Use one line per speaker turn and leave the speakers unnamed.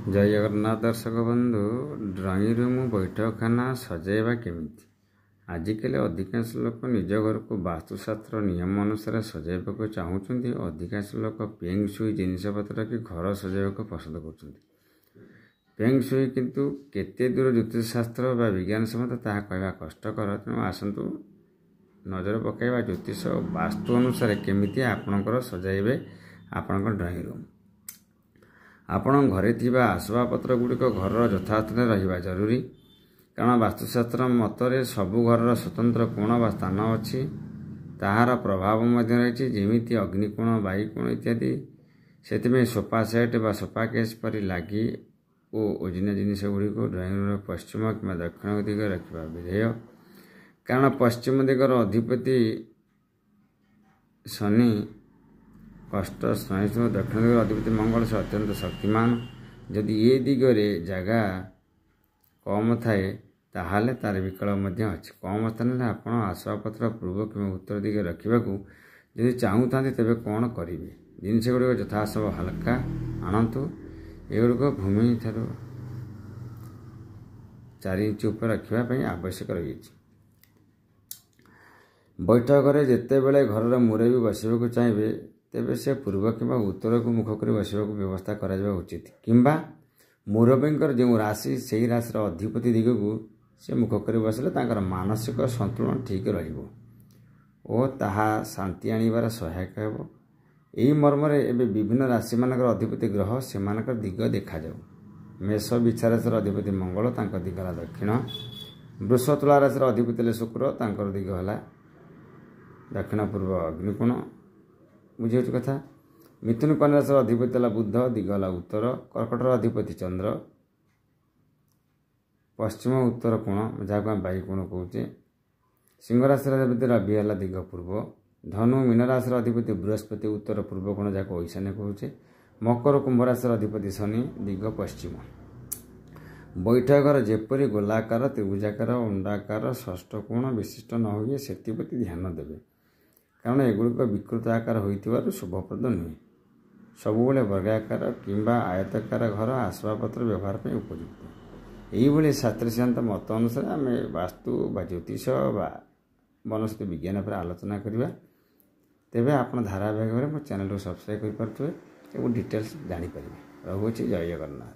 जय जगन्नाथ दर्शक बंधु ड्रॉइंग रूम बैठकखाना सजाइबा केमिति आजिकल अधिकांश लोक निज घर को वास्तुशास्त्र नियम अनुसार सजाइबा चाहूँगी। अधिकांश लोक पेंग सुई जिनपतर कि घर सजाइबा पसंद कर पेंग सुई किंतु केते दूर ज्योतिष शास्त्र व विज्ञान सम्मत ताहा कहवा कष्टकर। तेणु आसतु नजर पकाइबा ज्योतिष वास्तु अनुसार केमिति आपणकर सजाइबे आपणकर ड्रॉइंग रूम। आपण घरे थिबा आसबाबपत्र गुड़िक घर यथास्थान रहिबा जरूरी, कारण वास्तुशास्त्र मतरे सबु घर स्वतंत्र कोण व स्थान अच्छी ताहार प्रभाव मध्य रही जेमिति अग्निकोण वायुकोण इत्यादि। से सोफा सेट व सोफा केस पर लगी और ओजनिया जिनिस गुड़िक ड्रॉइंग रूम पश्चिम कि दक्षिण दिग रखा विधेय, कारण पश्चिम दिगर अधिपति शनि कष्ट सहिष्णु, दक्षिण दिगर अधिपति मंगल से अत्यंत शक्तिमान। जदि ये दिगरे जगह कम थाए ताहाले तार विकल्प अच्छे। कम स्थान आप आसबाबपत्र पूर्व कि उत्तर दिगे रखा जदि चाहूता तेज कौन करेंगे। जिनस गुड़िक यथासंभव हल्का आणतु। एगुड़िक भूमि ठार 4 इंच ऊपर रखापी आवश्यक रही। बैठक घरे जिते बड़े घर मुरबी बसवाक चाहिए तेबे से पूर्व कि उत्तर को मुख कर बसवाक व्यवस्था करा उचित, किंबा मुरबींकर जो राशि से राशि अधिपति दिग को से मुख कर बसले तांकर मानसिक संतुलन ठीक रहिबो और ताहा शांति आनिबार सहायक हेबो। एही मर्मरे एबे विभिन्न राशि मानकर अधिपति ग्रह से मानकर दिग देखा जाऊ। मेष बिछा राशि अधिपति मंगल तांकर दिग है दक्षिण। वृष तुला राशि अधिपति शुक्र तांकर दिग है दक्षिण पूर्व अग्निकोण। बुझे कथा। मिथुन कन्या राशि अधिपति है बुध दिग है उत्तर। कर्कट अधिपति चंद्र पश्चिम उत्तर कोण जहाँ आम वायुकोण कहे। सिंह राशि अधिपति रवि है दिग पूर्व। धनु मीन राशि अधिपति बृहस्पति उत्तर पूर्व कोण जहाँ ईशान्य कहे। मकर कुंभ राशि अधिपति शनि दिग पश्चिम। बैठक घर जेपरी गोलाकार त्रिभुजाकार अंडाकार षष्ठ कोण विशिष्ट न हुए से ध्यान देवे, कारण एगुड़िक विकृत आकार होइतिबारु शुभप्रद नुहे। सबुबले वर्गाकार किंबा आयताकार घर आसबाबपत्र व्यवहार पर उपयुक्त। यही शास्त्रीय सिद्धांत मत अनुसार आम वास्तु बा ज्योतिष बा वनस्पति विज्ञान पर आलोचना करवा। तेबे आपण धारावाहिक मो चैनल को सब्सक्राइब कर पारे और डिटेल्स जानी पारे। रहुछि जय जगन्नाथ।